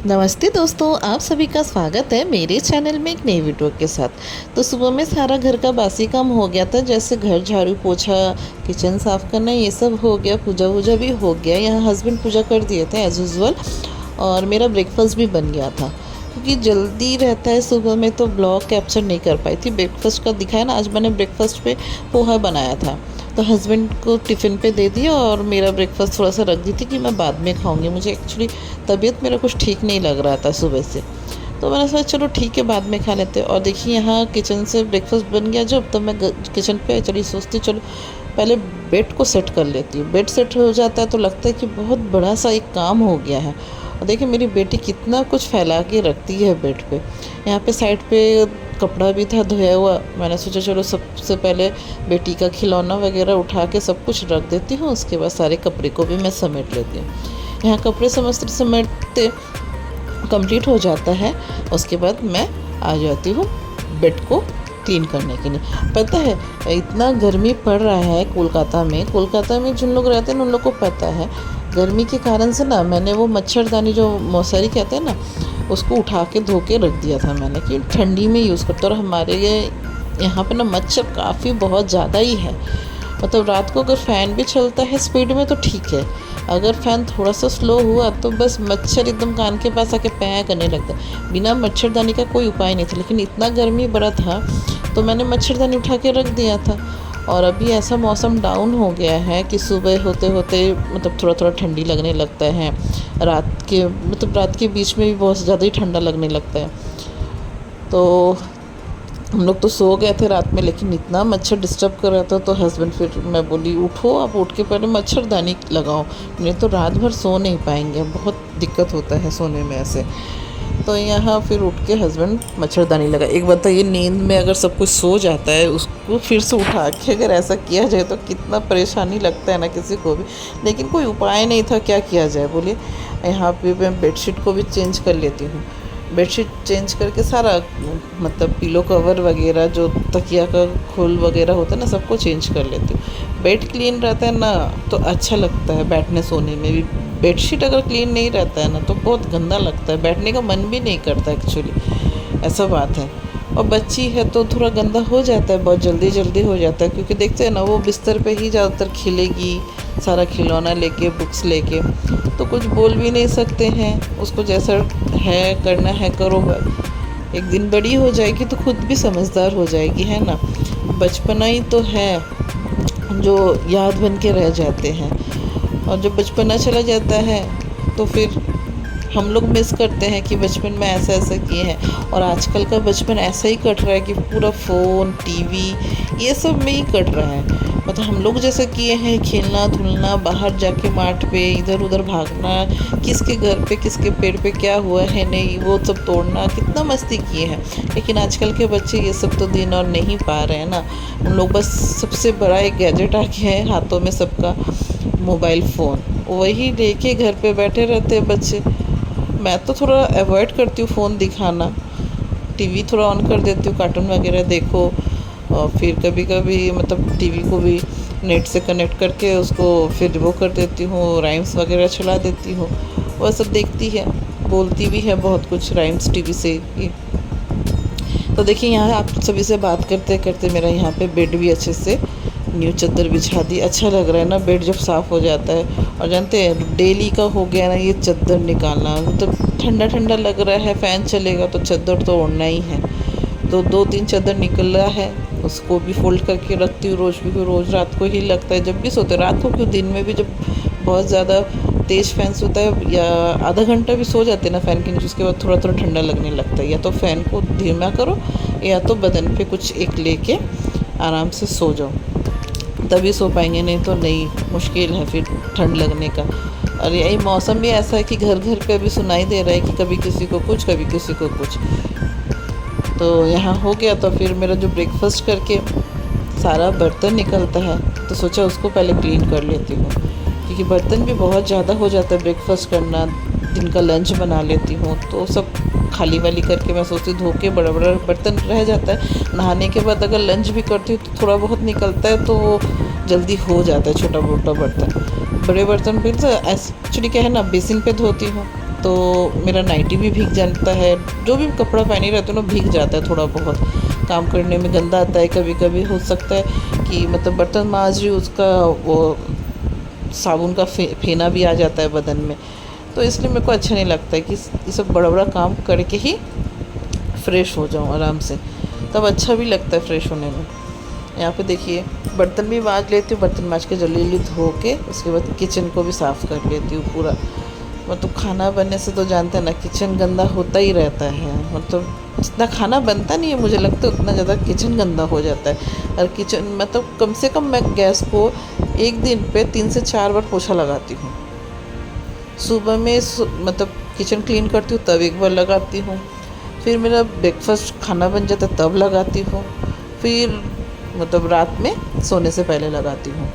नमस्ते दोस्तों, आप सभी का स्वागत है मेरे चैनल में एक नई वीडियो के साथ। तो सुबह में सारा घर का बासी काम हो गया था, जैसे घर झाड़ू पोछा, किचन साफ़ करना, ये सब हो गया। पूजा वूजा भी हो गया। यहाँ हस्बैंड पूजा कर दिए थे एज़ यूज़ुअल, और मेरा ब्रेकफास्ट भी बन गया था। क्योंकि जल्दी रहता है सुबह में तो ब्लॉग कैप्चर नहीं कर पाई थी। ब्रेकफास्ट का दिखाया ना, आज मैंने ब्रेकफास्ट पे पोहा बनाया था, तो हस्बैंड को टिफ़िन पे दे दिया और मेरा ब्रेकफास्ट थोड़ा सा रख दी थी कि मैं बाद में खाऊंगी। मुझे एक्चुअली तबीयत मेरा कुछ ठीक नहीं लग रहा था सुबह से, तो मैंने सोचा चलो ठीक है बाद में खा लेते। और देखिए यहाँ किचन से ब्रेकफास्ट बन गया जब, तब मैं किचन पे चली, सोचती चलो पहले बेड को सेट कर लेती हूँ। बेड सेट हो जाता है तो लगता है कि बहुत बड़ा सा एक काम हो गया है। और देखिए मेरी बेटी कितना कुछ फैला के रखती है बेड पे। यहाँ पे साइड पे कपड़ा भी था धोया हुआ, मैंने सोचा चलो सबसे पहले बेटी का खिलौना वगैरह उठा के सब कुछ रख देती हूँ, उसके बाद सारे कपड़े को भी मैं समेट लेती हूँ। यहाँ कपड़े समझते समेटते कंप्लीट हो जाता है, उसके बाद मैं आ जाती हूँ बेड को क्लीन करने के लिए। पता है इतना गर्मी पड़ रहा है कोलकाता में जिन लोग रहते हैं उन लोग को पता है, गर्मी के कारण से ना मैंने वो मच्छरदानी जो मौसरी कहते हैं ना, उसको उठा के धो के रख दिया था मैंने, कि ठंडी में यूज़ करते। और हमारे यहाँ पे ना मच्छर काफ़ी बहुत ज़्यादा ही है। मतलब रात को अगर फ़ैन भी चलता है स्पीड में तो ठीक है, अगर फ़ैन थोड़ा सा स्लो हुआ तो बस मच्छर एकदम कान के पास आके पैं करने लगता है। बिना मच्छरदानी का कोई उपाय नहीं था, लेकिन इतना गर्मी बढ़ा था तो मैंने मच्छरदानी उठा के रख दिया था। और अभी ऐसा मौसम डाउन हो गया है कि सुबह होते होते मतलब थोड़ा थोड़ा ठंडी लगने लगता है। रात के बीच में भी बहुत ज़्यादा ही ठंडा लगने लगता है। तो हम लोग तो सो गए थे रात में, लेकिन इतना मच्छर डिस्टर्ब कर रहा था तो हस्बैंड, फिर मैं बोली उठो आप, उठ के पहले मच्छरदानी लगाओ, नहीं तो रात भर सो नहीं पाएंगे, बहुत दिक्कत होता है सोने में ऐसे। तो यहाँ फिर उठ के हस्बैंड मच्छरदानी लगा। एक बताइए नींद में अगर सब कुछ सो जाता है उसको फिर से उठा के अगर ऐसा किया जाए तो कितना परेशानी लगता है ना किसी को भी, लेकिन कोई उपाय नहीं था, क्या किया जाए बोलिए। यहाँ पे मैं बेडशीट को भी चेंज कर लेती हूँ। बेडशीट चेंज करके सारा मतलब पिलो कवर वगैरह जो तकिया का खोल वगैरह होता है ना, सबको चेंज कर लेती हूँ। बेड क्लीन रहता है ना तो अच्छा लगता है बैठने सोने में भी। बेडशीट अगर क्लीन नहीं रहता है ना तो बहुत गंदा लगता है, बैठने का मन भी नहीं करता एक्चुअली, ऐसा बात है। और बच्ची है तो थोड़ा गंदा हो जाता है, बहुत जल्दी हो जाता है, क्योंकि देखते हैं ना वो बिस्तर पे ही ज़्यादातर खिलेगी, सारा खिलौना लेके, बुक्स लेके, तो कुछ बोल भी नहीं सकते हैं उसको, जैसा है करना है करो। एक दिन बड़ी हो जाएगी तो खुद भी समझदार हो जाएगी, है ना। बचपना ही तो है जो याद बन के रह जाते हैं, और जब बचपना चला जाता है तो फिर हम लोग मिस करते हैं कि बचपन में ऐसा ऐसा किए हैं। और आजकल का बचपन ऐसा ही कट रहा है कि पूरा फ़ोन टीवी ये सब में ही कट रहा है। मतलब हम लोग जैसा किए हैं, खेलना धुलना, बाहर जाके माठ पे इधर उधर भागना, किसके घर पे किसके पेड़ पे क्या हुआ है नहीं वो सब तोड़ना, कितना मस्ती किए हैं। लेकिन आजकल के बच्चे ये सब तो दिन और नहीं पा रहे हैं ना। उन लोग बस सबसे बड़ा एक गैजेट आ गया है हाथों में सबका, मोबाइल फ़ोन, वही लेके घर पे बैठे रहते हैं बच्चे। मैं तो थोड़ा अवॉइड करती हूँ फ़ोन दिखाना, टीवी थोड़ा ऑन कर देती हूँ, कार्टून वगैरह देखो। और फिर कभी कभी मतलब टीवी को भी नेट से कनेक्ट करके उसको फिर वो कर देती हूँ, राइम्स वगैरह चला देती हूँ, वह सब देखती है, बोलती भी है बहुत कुछ राइम्स टीवी से ही। तो देखिए यहाँ आप सभी से बात करते करते मेरा यहाँ पे बेड भी अच्छे से न्यू चादर बिछा दी। अच्छा लग रहा है ना बेड जब साफ़ हो जाता है। और जानते हैं डेली का हो गया ना ये चादर निकालना, मतलब ठंडा ठंडा लग रहा है, फ़ैन चलेगा तो चादर तो ओढ़ना ही है। तो 2-3 चादर निकल रहा है, उसको भी फोल्ड करके रखती हूँ रोज़ भी, रोज़ रात को ही लगता है जब भी सोते, रात को क्यों दिन में भी जब बहुत ज़्यादा तेज़ फ़ैन होता है या आधा घंटा भी सो जाते हैं ना फ़ैन के नीचे, उसके बाद थोड़ा थोड़ा ठंडा लगने लगता है। या तो फ़ैन को धीमा करो या तो बदन पे कुछ एक लेके आराम से सो जाओ, तभी सो पाएंगे, नहीं तो नहीं, मुश्किल है फिर ठंड लगने का। और यही मौसम भी ऐसा है कि घर घर पे अभी सुनाई दे रहा है कि कभी किसी को कुछ कभी किसी को कुछ। तो यहाँ हो गया, तो फिर मेरा जो ब्रेकफास्ट करके सारा बर्तन निकलता है तो सोचा उसको पहले क्लीन कर लेती हूँ, क्योंकि बर्तन भी बहुत ज़्यादा हो जाता है ब्रेकफास्ट करना। दिन का लंच बना लेती हूँ तो सब खाली वाली करके मैं सोचती धो के, बड़ा बड़ा बर्तन रह जाता है। नहाने के बाद अगर लंच भी करती हूँ तो थोड़ा बहुत निकलता है तो वो जल्दी हो जाता है छोटा मोटा बर्तन। बड़े बर्तन फिर तो एक्चुअली क्या है ना बेसिन पे धोती हूँ, तो मेरा नाइटी भी भीग जाता है, जो भी कपड़ा पहने रहते हो ना भीग जाता है थोड़ा बहुत, काम करने में गंदा आता है। कभी कभी हो सकता है कि मतलब बर्तन मांज रही हूँ, उसका वो साबुन का फेना भी आ जाता है बदन में। तो इसलिए मेरे को अच्छा नहीं लगता है कि ये सब बड़ा बड़ा काम करके ही फ़्रेश हो जाऊँ आराम से, तब अच्छा भी लगता है फ़्रेश होने में। यहाँ पे देखिए बर्तन भी मांज लेती हूँ, बर्तन मांज के जल्दी जल्दी धो के उसके बाद किचन को भी साफ़ कर लेती हूँ पूरा। मतलब खाना बनने से तो जानते हैं ना, किचन गंदा होता ही रहता है। मतलब जितना खाना बनता नहीं है मुझे लगता है उतना ज़्यादा किचन गंदा हो जाता है। और किचन मतलब कम से कम मैं गैस को एक दिन पे 3 से 4 बार पोछा लगाती हूँ। सुबह में मतलब किचन क्लीन करती हूँ तब एक बार लगाती हूँ, फिर मेरा ब्रेकफास्ट खाना बन जाता है तब लगाती हूँ, फिर मतलब रात में सोने से पहले लगाती हूँ।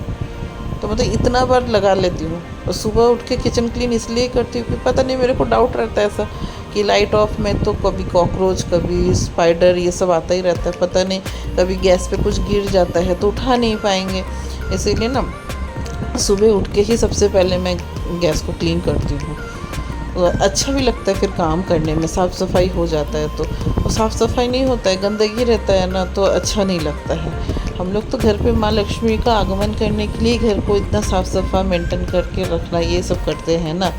तो मतलब इतना बार लगा लेती हूँ। और सुबह उठ के किचन क्लीन इसलिए करती हूँ कि पता नहीं, मेरे को डाउट रहता है ऐसा कि लाइट ऑफ में तो कभी कॉकरोच, कभी स्पाइडर, ये सब आता ही रहता है। पता नहीं कभी गैस पे कुछ गिर जाता है तो उठा नहीं पाएंगे, इसीलिए ना सुबह उठ के ही सबसे पहले मैं गैस को क्लीन करती हूँ। तो अच्छा भी लगता है फिर काम करने में, साफ़ सफाई हो जाता है। तो साफ़ सफाई नहीं होता है, गंदगी रहता है ना, तो अच्छा नहीं लगता है। हम लोग तो घर पे माँ लक्ष्मी का आगमन करने के लिए घर को इतना साफ़ सफाई मेंटेन करके रखना ये सब करते हैं ना।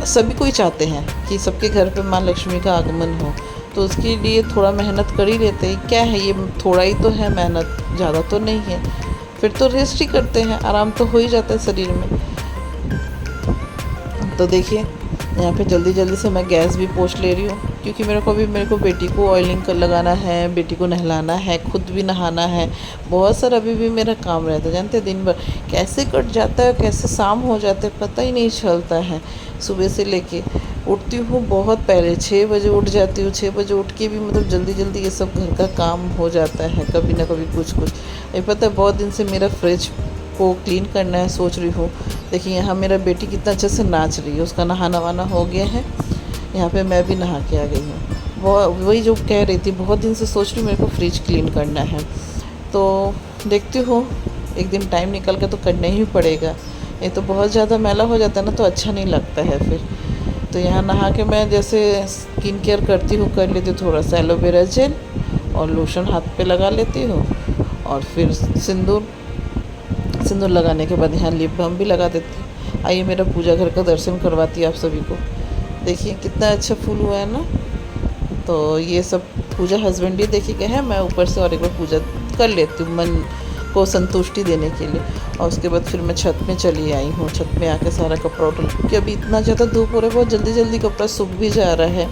सभी कोई चाहते हैं कि सबके घर पे माँ लक्ष्मी का आगमन हो, तो उसके लिए थोड़ा मेहनत कर ही लेते हैं। क्या है ये, थोड़ा ही तो है मेहनत, ज़्यादा तो नहीं है। फिर तो रेस्ट ही करते हैं, आराम तो हो ही जाता है शरीर में। तो देखिए यहाँ पे जल्दी जल्दी से मैं गैस भी पोंछ ले रही हूँ, क्योंकि मेरे को बेटी को ऑयलिंग कर लगाना है, बेटी को नहलाना है, खुद भी नहाना है। बहुत सारा अभी भी मेरा काम रहता है, जानते हैं दिन भर कैसे कट जाता है, कैसे शाम हो जाता है पता ही नहीं चलता है। सुबह से लेके उठती हूँ बहुत पहले 6 बजे उठ जाती हूँ। 6 बजे उठ के भी मतलब जल्दी जल्दी ये सब घर का काम हो जाता है, कभी ना कभी कुछ कुछ। ये पता है बहुत दिन से मेरा फ्रिज को क्लीन करना है, सोच रही हूँ। देखिए यहाँ मेरा बेटी कितना अच्छे से नाच रही है, उसका नहाना वाना हो गया है। यहाँ पे मैं भी नहा के आ गई हूँ। वो वही जो कह रही थी, बहुत दिन से सोच रही हूँ मेरे को फ्रिज क्लीन करना है, तो देखती हूँ एक दिन टाइम निकल के तो करना ही पड़ेगा। ये तो बहुत ज़्यादा मैला हो जाता है ना, तो अच्छा नहीं लगता है फिर। तो यहाँ नहा के मैं जैसे स्किन केयर करती हूँ कर लेती हूँ, थोड़ा सा एलोवेरा जेल और लोशन हाथ पे लगा लेती हूँ, और फिर सिंदूर लगाने के बाद यहाँ लिप बाम भी लगा देती हूँ। आइए मेरा पूजा घर का दर्शन करवाती है आप सभी को। देखिए कितना अच्छा फूल हुआ है ना। तो ये सब पूजा हस्बैंड ही देखिए क्या है, मैं ऊपर से और एक बार पूजा कर लेती हूँ मन को संतुष्टि देने के लिए। और उसके बाद फिर मैं छत में चली आई हूँ। छत में आके सारा कपड़ा उठा, क्योंकि अभी इतना ज़्यादा धूप हो रहा है, बहुत जल्दी जल्दी कपड़ा सूख भी जा रहा है,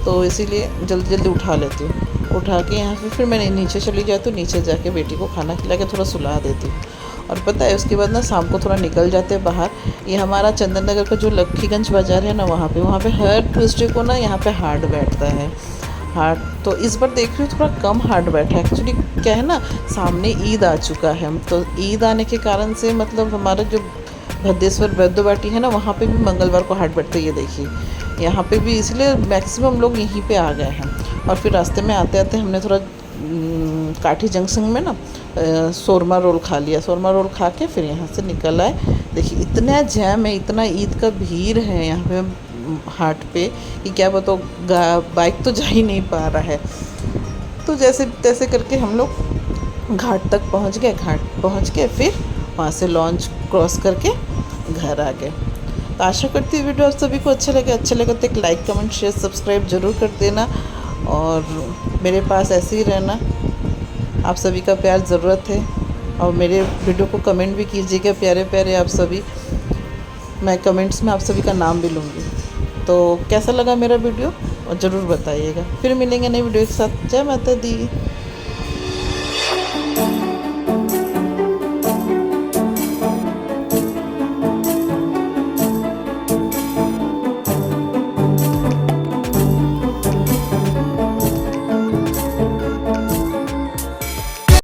तो इसीलिए जल्दी जल्दी उठा लेती हूँ। उठा के यहाँ फिर मैं नीचे चली जाती हूँ। नीचे जाके बेटी को खाना खिला के थोड़ा सुला देती हूँ। और पता है उसके बाद ना शाम को थोड़ा निकल जाते हैं बाहर। ये हमारा चंदन नगर का जो लक्खीगंज बाज़ार है ना, वहाँ पे हर ट्यूसडे को ना यहाँ पे हाट बैठता है। हाट तो इस बार देख रही हूँ थोड़ा कम हाट बैठा है। एक्चुअली क्या है ना, सामने ईद आ चुका है, तो ईद आने के कारण से मतलब हमारा जो भद्देश्वर वैद्य बाटी है ना, वहाँ पे भी मंगलवार को हाट बैठता है। ये देखिए यहाँ पे भी, इसलिए मैक्सिमम लोग यहीं पे आ गए हैं। और फिर रास्ते में आते आते हमने थोड़ा काठी जंक्शन में ना शोरमा रोल खा लिया। शोरमा रोल खा के फिर यहाँ से निकल आए। देखिए इतना जैम है, इतना ईद का भीड़ है यहाँ पे हाट पे कि क्या बताओ, बाइक तो जा ही नहीं पा रहा है। तो जैसे तैसे करके हम लोग घाट तक पहुँच गए। घाट पहुँच के फिर वहाँ से लॉन्च क्रॉस करके घर आ गए। तो आशा करती हूँ वीडियो आप सभी को अच्छा लगे तो एक लाइक कमेंट शेयर सब्सक्राइब ज़रूर कर देना, और मेरे पास ऐसे ही रहना। आप सभी का प्यार ज़रूरत है, और मेरे वीडियो को कमेंट भी कीजिएगा प्यारे प्यारे आप सभी। मैं कमेंट्स में आप सभी का नाम भी लूँगी। तो कैसा लगा मेरा वीडियो और ज़रूर बताइएगा। फिर मिलेंगे नई वीडियो के साथ। जय माता दी।